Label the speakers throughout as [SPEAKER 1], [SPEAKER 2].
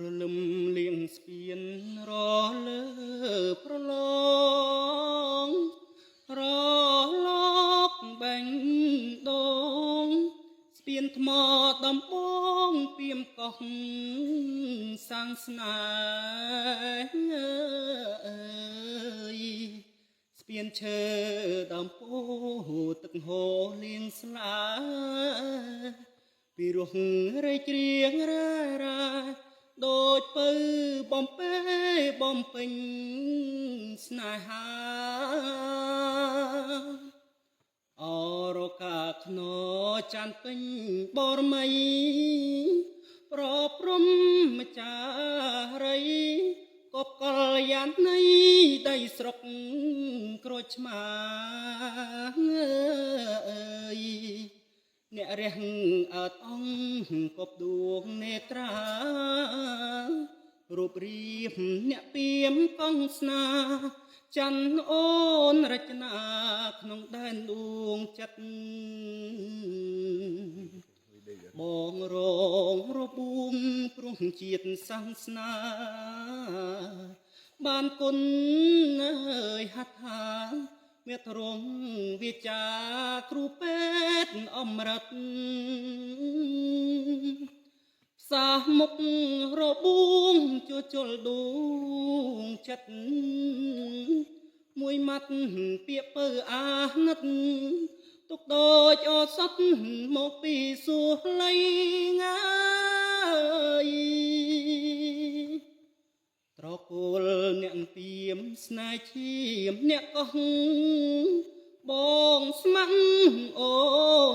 [SPEAKER 1] រលឹមលៀងស្ពានរលើប្រឡងរលកបែងដងស្ពានថ្មដំបងពីមកោះសាំងស្នេហ៍ស្ពានឈើដំពោទឹកហូរលៀងស្លាពីរោះរៃច្រៀងរ៉ារ៉ាដូចពៅបំពេបំពេញស្នេហាអរកាខ្នច័ន្ទពេញបរមីប្រព្រំម្ចារីកបកលយាននៃដីស្រុកក្រូចឆ្មាអ្នករះអើតអង្គកបដួងនេត្រារូបរៀបអ្នកពីមកងស្នាច័ន្ទអូនរចនាក្នុងដែនដួងចិត្តបងរងរបួងព្រោះជាតិសង្ស្នាបានគុណអើយហត្ថាមេត្រង់វិចាគ្រូពេទ្យអមរិតផ្សាមុខរបួងជួជលដួងចិត្តមួយម៉ាត់ពាក្យពើអាណិតទុកដូចអសត់មកពីសួរលៃងាយត្រកូលអ្នកពីមស្នេហ៍ឈាមអ្នកកោះបងស្មាំងអូ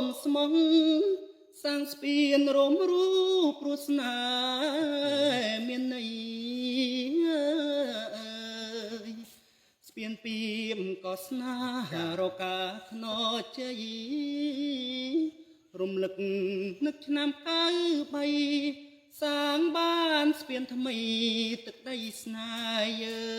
[SPEAKER 1] នស្មងសាំងស្ពានរមរូបព្រោះស្នេហ៍មានន័យស្ពានពីមក៏ស្នេហ៍រកាខ្នជ័យរំលឹកនឹកឆ្នាំ93សាងបានស្ពានថ្មីទឹកដីស្នេហ៍